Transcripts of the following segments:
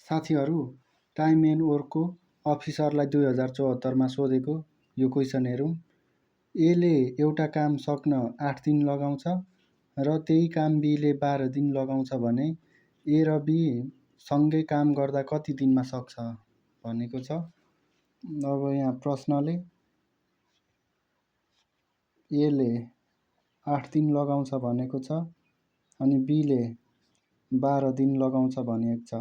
साथीहरू, time and वर्कको अफिसरलाई 2074 मा सोधेको यो क्वेसन हेरौँ। एले एउटा काम सक्न 8 दिन लगाउँछ र त्यही काम बीले 12 दिन लगाउँछ भने ए र बी सँगै काम गर्दा कति दिनमा सक्छ भनेको छ। अब यहाँ प्रश्नले एले 8 दिन लगाउँछ भनेको छ अनि बीले 12 दिन लगाउँछ भनेको छ।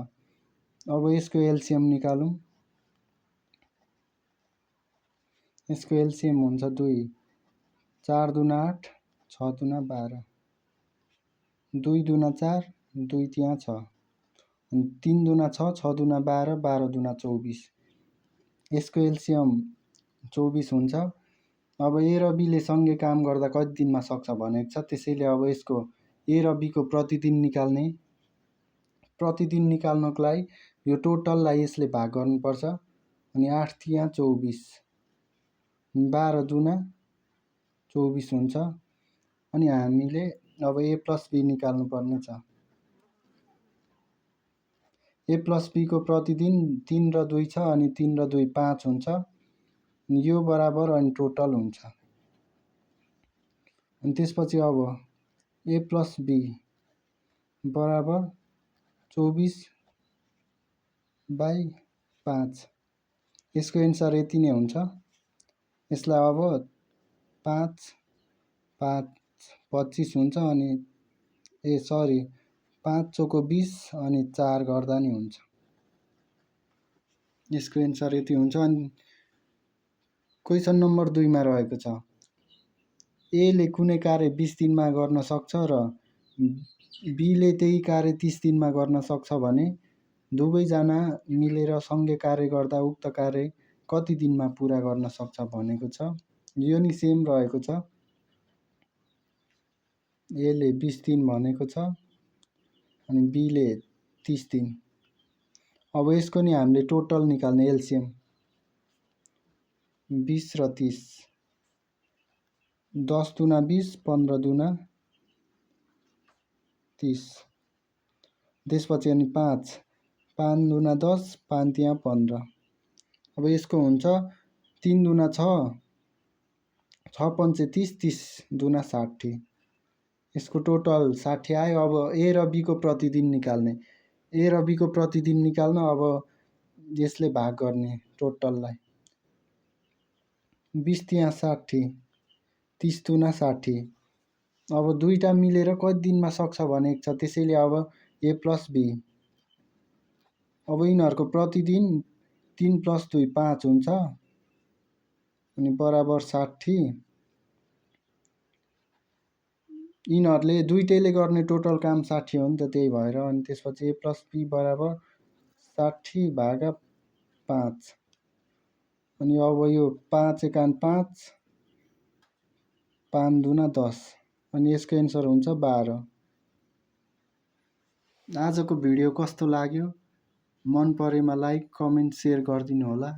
अब यसको एलसीएम निकालौँ। यसको एलसीएम हुन्छ 2, 4 दुना 8, 6 दुना 12, 2 दुना 4, 2 त्यहाँ छ, अनि 3 दुना 6, 6 दुना 12, 12 दुना 24। यसको एलसीएम 24 हुन्छ। अब ए र बीले सँगै काम गर्दा कति दिनमा सक्छ भनेको छ। त्यसैले अब यसको ए र बीको प्रतिदिन निकाल्ने। प्रतिदिन निकाल्नको लागि यो टोटललाई यसले भाग गर्नुपर्छ। अनि 8 त्यहाँ 24, 12 दुना 24 हुन्छ। अनि हामीले अब ए प्लस बी निकाल्नु पर्ने छ। ए प्लस बीको प्रतिदिन 3 र 2 छ अनि 3 र 2 5 हुन्छ। यो बराबर अनि टोटल हुन्छ। अनि त्यसपछि अब ए प्लस बी बराबर 24/5। यसको एन्सर यति नै हुन्छ। यसलाई अब 5, 5, 25 हुन्छ अनि 5 चौको 20 अनि 4 गर्दा नि हुन्छ। यसको एन्सर यति हुन्छ। अनि क्वेसन नम्बर 2 मा रहेको छ एले कुनै कार्य 20 दिनमा गर्न सक्छ र बीले त्यही कार्य 30 दिनमा गर्न सक्छ भने दुवैजना मिलेर सँगै कार्य गर्दा उक्त कार्य कति दिनमा पुरा गर्न सक्छ भनेको छ। यो नि सेम रहेको छ। एले 20 दिन भनेको छ अनि बीले 30 दिन। अब यसको नि हामीले टोटल निकाल्ने एलसीएम 20 र 30, 10 दुना 20, 15 दुना 30। त्यसपछि अनि 5, 5 दुना 10, 5 त्यहाँ 15। अब यसको हुन्छ 3 दुना 6, 6 पंचे 30, 30 दुना 60। यसको टोटल 60 आयो। अब ए र बीको प्रतिदिन निकाल्ने। ए र बीको प्रतिदिन निकाल्न अब यसले भाग गर्ने टोटललाई। 20 त्यहाँ 60, 30 दुना 60। अब दुईटा मिलेर कति दिनमा सक्छ भनेको छ। त्यसैले अब ए प्लस बी अब यिनीहरूको प्रतिदिन 3 + 2 5 हुन्छ अनि बराबर 60। यिनीहरूले दुईटैले गर्ने टोटल काम 60 हो नि त, त्यही भएर। अनि त्यसपछि ए प्लस बी बराबर 60/5। अनि अब यो 5 एकान 5, 5 दुना 10 अनि यसको एन्सर हुन्छ 12। आजको भिडियो कस्तो लाग्यो? मन परेमा लाइक, कमेन्ट, सेयर गरिदिनु होला।